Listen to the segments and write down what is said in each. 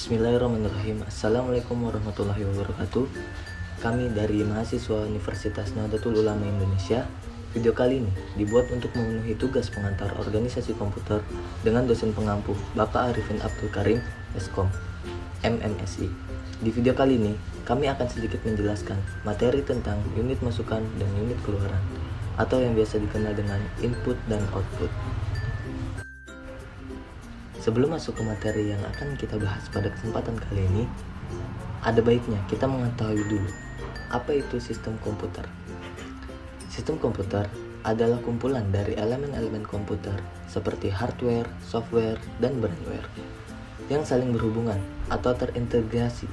Bismillahirrahmanirrahim. Assalamualaikum warahmatullahi wabarakatuh. Kami dari mahasiswa Universitas Nahdlatul Ulama Indonesia. Video kali ini dibuat untuk memenuhi tugas pengantar organisasi komputer dengan dosen pengampu Bapak Arifin Abdul Karim, Eskom, MMSI. Di video kali ini, kami akan sedikit menjelaskan materi tentang unit masukan dan unit keluaran, atau yang biasa dikenal dengan input dan output. Sebelum masuk ke materi yang akan kita bahas pada kesempatan kali ini, ada baiknya kita mengetahui dulu apa itu sistem komputer. Sistem komputer adalah kumpulan dari elemen-elemen komputer seperti hardware, software, dan brainware yang saling berhubungan atau terintegrasi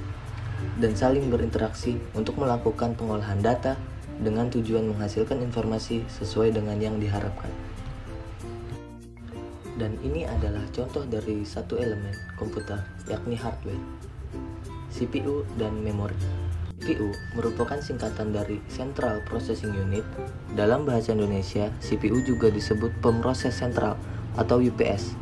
dan saling berinteraksi untuk melakukan pengolahan data dengan tujuan menghasilkan informasi sesuai dengan yang diharapkan. Dan ini adalah contoh dari satu elemen komputer, yakni hardware, CPU dan memori. CPU merupakan singkatan dari Central Processing Unit. Dalam bahasa Indonesia, CPU juga disebut pemroses sentral atau UPS.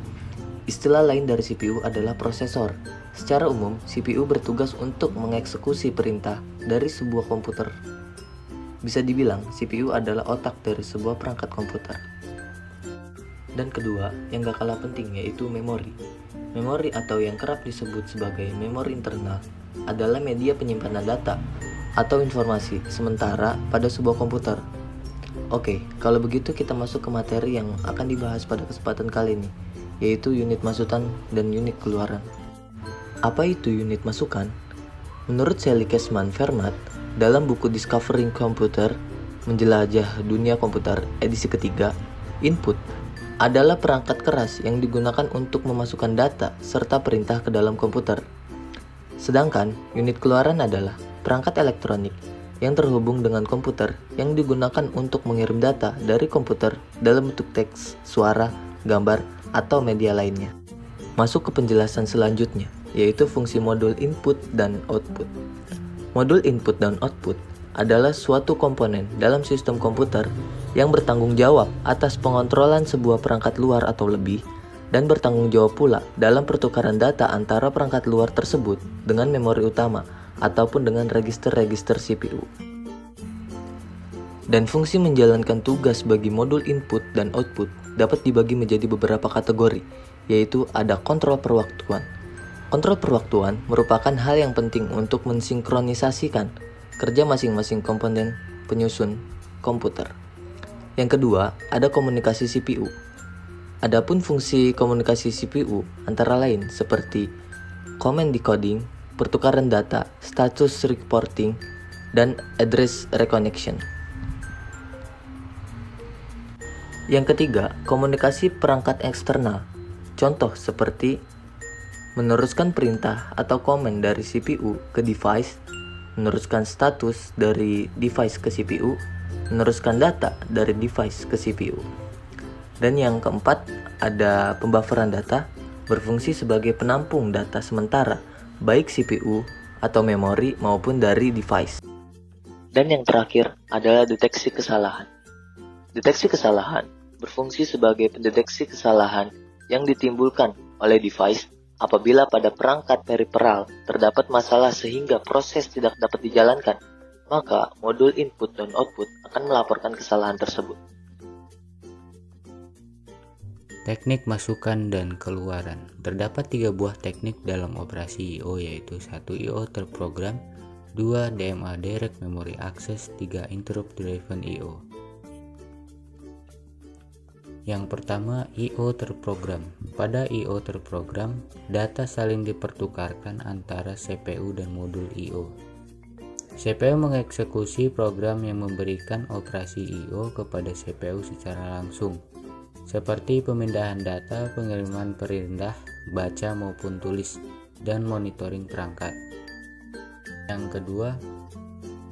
Istilah lain dari CPU adalah prosesor. Secara umum, CPU bertugas untuk mengeksekusi perintah dari sebuah komputer. Bisa dibilang, CPU adalah otak dari sebuah perangkat komputer. Dan kedua, yang gak kalah penting yaitu memori. Memori atau yang kerap disebut sebagai memori internal adalah media penyimpanan data atau informasi sementara pada sebuah komputer. Oke, kalau begitu kita masuk ke materi yang akan dibahas pada kesempatan kali ini, yaitu unit masukan dan unit keluaran. Apa itu unit masukan? Menurut Sally Cashman-Fermat, dalam buku Discovering Computer, Menjelajah Dunia Komputer edisi ketiga, input adalah perangkat keras yang digunakan untuk memasukkan data serta perintah ke dalam komputer. Sedangkan unit keluaran adalah perangkat elektronik yang terhubung dengan komputer yang digunakan untuk mengirim data dari komputer dalam bentuk teks, suara, gambar, atau media lainnya. Masuk ke penjelasan selanjutnya, yaitu fungsi modul input dan output. Modul input dan output adalah suatu komponen dalam sistem komputer yang bertanggung jawab atas pengontrolan sebuah perangkat luar atau lebih dan bertanggung jawab pula dalam pertukaran data antara perangkat luar tersebut dengan memori utama ataupun dengan register-register CPU. Dan fungsi menjalankan tugas bagi modul input dan output dapat dibagi menjadi beberapa kategori, yaitu ada kontrol perwaktuan. Kontrol perwaktuan merupakan hal yang penting untuk mensinkronisasikan kerja masing-masing komponen penyusun komputer. Yang kedua, ada komunikasi CPU. Adapun fungsi komunikasi CPU antara lain seperti command decoding, pertukaran data, status reporting, dan address reconnection. Yang ketiga, komunikasi perangkat eksternal. Contoh seperti meneruskan perintah atau command dari CPU ke device, meneruskan status dari device ke CPU, meneruskan data dari device ke CPU. Dan yang keempat, ada pembufferan data, berfungsi sebagai penampung data sementara, baik CPU atau memori maupun dari device. Dan yang terakhir adalah deteksi kesalahan. Deteksi kesalahan berfungsi sebagai pendeteksi kesalahan yang ditimbulkan oleh device apabila pada perangkat periferal terdapat masalah sehingga proses tidak dapat dijalankan, maka modul input dan output akan melaporkan kesalahan tersebut. Teknik masukan dan keluaran. Terdapat 3 buah teknik dalam operasi I/O, yaitu 1 I/O terprogram, 2 DMA Direct Memory Access, 3 Interrupt Driven I/O. Yang pertama, I/O terprogram. Pada I/O terprogram, data saling dipertukarkan antara CPU dan modul I/O. CPU mengeksekusi program yang memberikan operasi I/O kepada CPU secara langsung, seperti pemindahan data, pengiriman perintah, baca maupun tulis, dan monitoring perangkat. Yang kedua,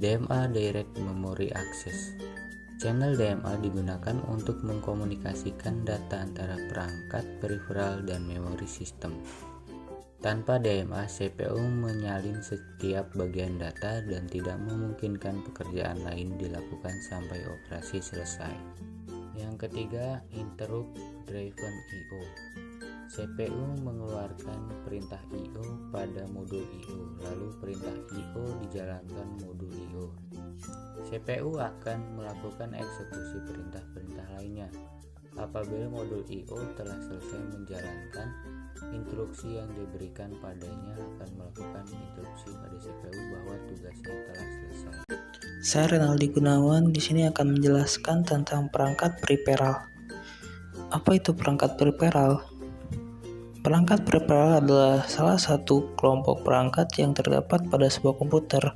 DMA Direct Memory Access. Channel DMA digunakan untuk mengkomunikasikan data antara perangkat periferal dan memori sistem. Tanpa DMA, CPU menyalin setiap bagian data dan tidak memungkinkan pekerjaan lain dilakukan sampai operasi selesai. Yang ketiga, Interrupt Driven I/O. CPU mengeluarkan perintah I/O pada modul I/O, lalu perintah I/O dijalankan modul I/O. CPU akan melakukan eksekusi perintah-perintah lainnya. Apabila modul I/O telah selesai menjalankan instruksi yang diberikan padanya, akan melakukan instruksi pada CPU bahwa tugasnya telah selesai. Saya Renaldi Gunawan di sini akan menjelaskan tentang perangkat periferal. Apa itu perangkat periferal? Perangkat periferal adalah salah satu kelompok perangkat yang terdapat pada sebuah komputer.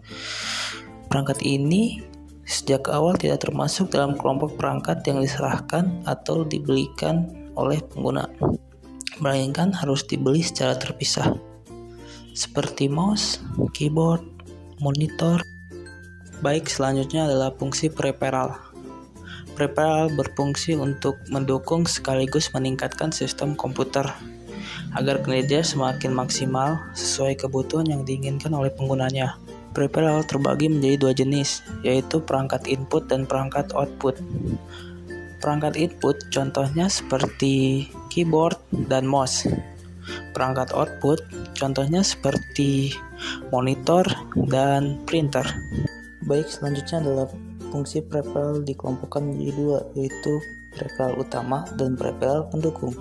Perangkat ini sejak awal tidak termasuk dalam kelompok perangkat yang diserahkan atau dibelikan oleh pengguna, melainkan harus dibeli secara terpisah, seperti mouse, keyboard, monitor. Baik, selanjutnya adalah fungsi periferal. Periferal berfungsi untuk mendukung sekaligus meningkatkan sistem komputer agar kinerja semakin maksimal sesuai kebutuhan yang diinginkan oleh penggunanya. Periferal terbagi menjadi dua jenis, yaitu perangkat input dan perangkat output. Perangkat input contohnya seperti keyboard dan mouse. Perangkat output contohnya seperti monitor dan printer. Baik, selanjutnya adalah fungsi periferal dikelompokkan menjadi dua, yaitu periferal utama dan periferal pendukung.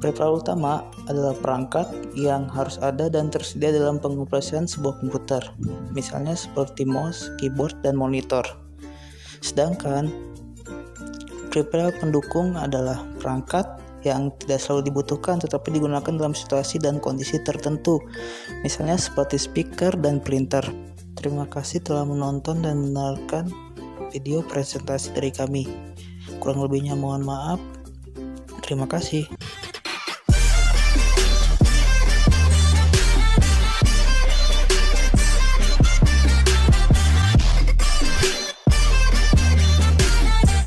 Periferal utama adalah perangkat yang harus ada dan tersedia dalam pengoperasian sebuah komputer, misalnya seperti mouse, keyboard, dan monitor. Sedangkan periferal pendukung adalah perangkat yang tidak selalu dibutuhkan tetapi digunakan dalam situasi dan kondisi tertentu, misalnya seperti speaker dan printer. Terima kasih telah menonton dan mendengarkan video presentasi dari kami. Kurang lebihnya mohon maaf. Terima kasih.